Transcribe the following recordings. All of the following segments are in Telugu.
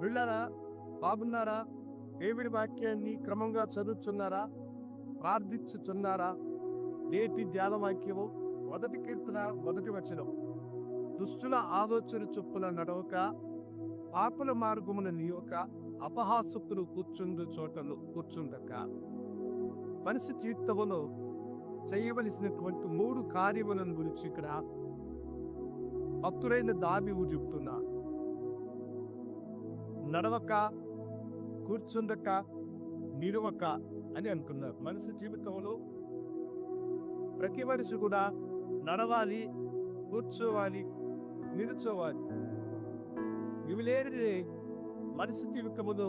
వెళ్ళారా? బాగున్నారా? దేవుడి వాక్యాన్ని క్రమంగా చదువుతున్నారా? ప్రార్థించుచున్నారా? నేటి ధ్యాన వాక్యము 1 కీర్తన 1 వచనం. దుష్టుల ఆలోచన చొప్పున నడవక, పాపుల మార్గమున నియక, అపహాసకులు కూర్చుండు చోటను కూర్చుండక. మనిషి జీవితంలో చేయవలసినటువంటి 3 కార్యములను గురించి ఇక్కడ భక్తుడైన దావీదు చెప్తున్నా. నడవక, కూర్చుండక, నిలవక అని అంటున్నారు. మనిషి జీవితంలో ప్రతి మనిషి కూడా నడవాలి, కూర్చోవాలి, నిలుచోవాలి. ఇవి లేనిదే మనిషి జీవితంలో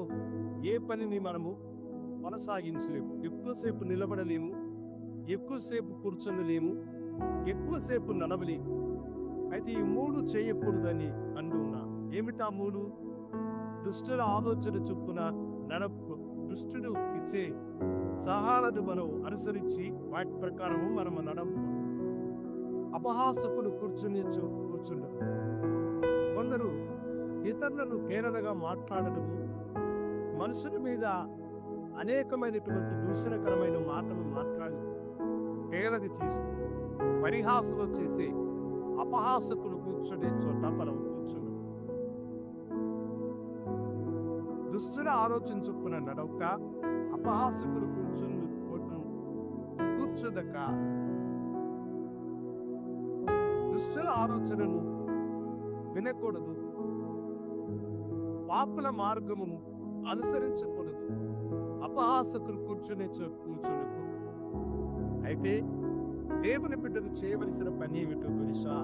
ఏ పనిని మనము కొనసాగించలేము. ఎక్కువసేపు నిలబడలేము, ఎక్కువసేపు కూర్చొనలేము, ఎక్కువసేపు నడవలేము. అయితే ఈ 3 చేయకూడదని అంటున్నా. ఏమిటా 3? దుష్టుల ఆలోచన చొప్పున నడపు. దుష్టుడు ఇచ్చే సహాలను మనం అనుసరించి వాటి ప్రకారము మనము నడపు. అపహాసకుడు కూర్చుండు. కొందరు ఇతరులను కేరళగా మాట్లాడటము, మనుషుల మీద అనేకమైనటువంటి దూషణకరమైన మాటలు మాట్లాడి కేరళ చేసి పరిహాసలు చేసే అపహాసకులు కూర్చునే చోట మనం కూర్చుండు. దుష్టుల ఆలోచన చొప్పున నడవక, అపహాసకులు కూర్చుండక. దుష్టుల ఆలోచనను వినకూడదు, పాపుల మార్గమును అనుసరించకూడదు, అపహాసకులు కూర్చునే చోట కూర్చుండకూడదు. అయితే దేవుని బిడ్డలు చేయవలసిన పని ఏమిటో తెలుసా?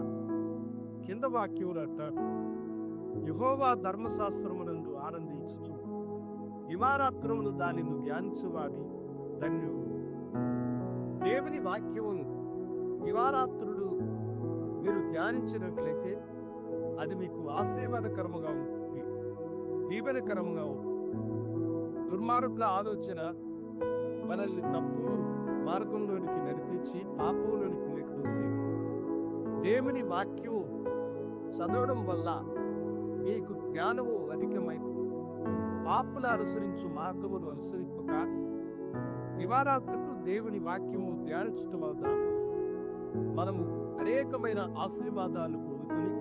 కింద వాక్యములు అంటారు, యెహోవా ధర్మశాస్త్రమునందు ఆనందించుచు దివారాత్రములు దానిని ధ్యానించువాడి ధన్యుడు. దేవుని వాక్యమును దివారాత్రులు మీరు ధ్యానించినట్లయితే అది మీకు ఆశీర్వాదకరముగా ఉంటుంది, దీవెనకరముగా ఉంటుంది. దుర్మార్గుల ఆలోచన మనల్ని తప్పు మార్గంలోనికి నడిపించి పాపంలోనికి నెక్కుతుంది. దేవుని వాక్యము చదవడం వల్ల మీకు జ్ఞానము అధికమై పాపుల అనుసరించు మార్గమును అనుసరింపక దివారాత్రులు దేవుని వాక్యము ధ్యానించడం వల్ల మనము అనేకమైన ఆశీర్వాదాలు పొందుకొని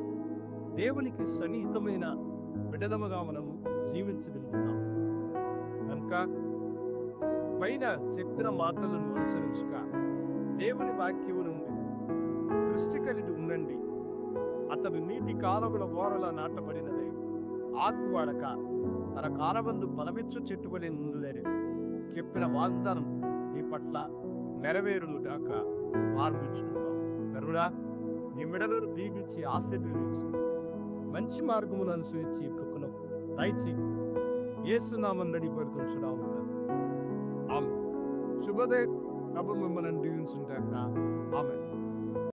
దేవునికి సన్నిహితమైన బిడ్డలముగా మనము జీవించగలుగుతాం. కనుక పైన చెప్పిన మాటలను అనుసరించుక దేవుని వాక్యము నుండి దృష్టి కలిగి ఉండండి. అతడు నీటి కాలముల ఓరల నాటబడినదే ఆకువాడక తన కాలమందు ఫలమిచ్చు చెట్టుబడి నుండి చెప్పిన వాగ్దానం నీ పట్ల నెరవేరును గాక మార్పించుకున్నాం. కరుడా నీ మెడలను దీవించి ఆశీర్వదించి మంచి మార్గమును అనుసరించి కృపను దయచి యేసునామమున నడిపడుకుంటున్నాము. ఆమె శుభోదయం. ప్రభు మిమ్మల్ని దీవించుగాక. ఆమె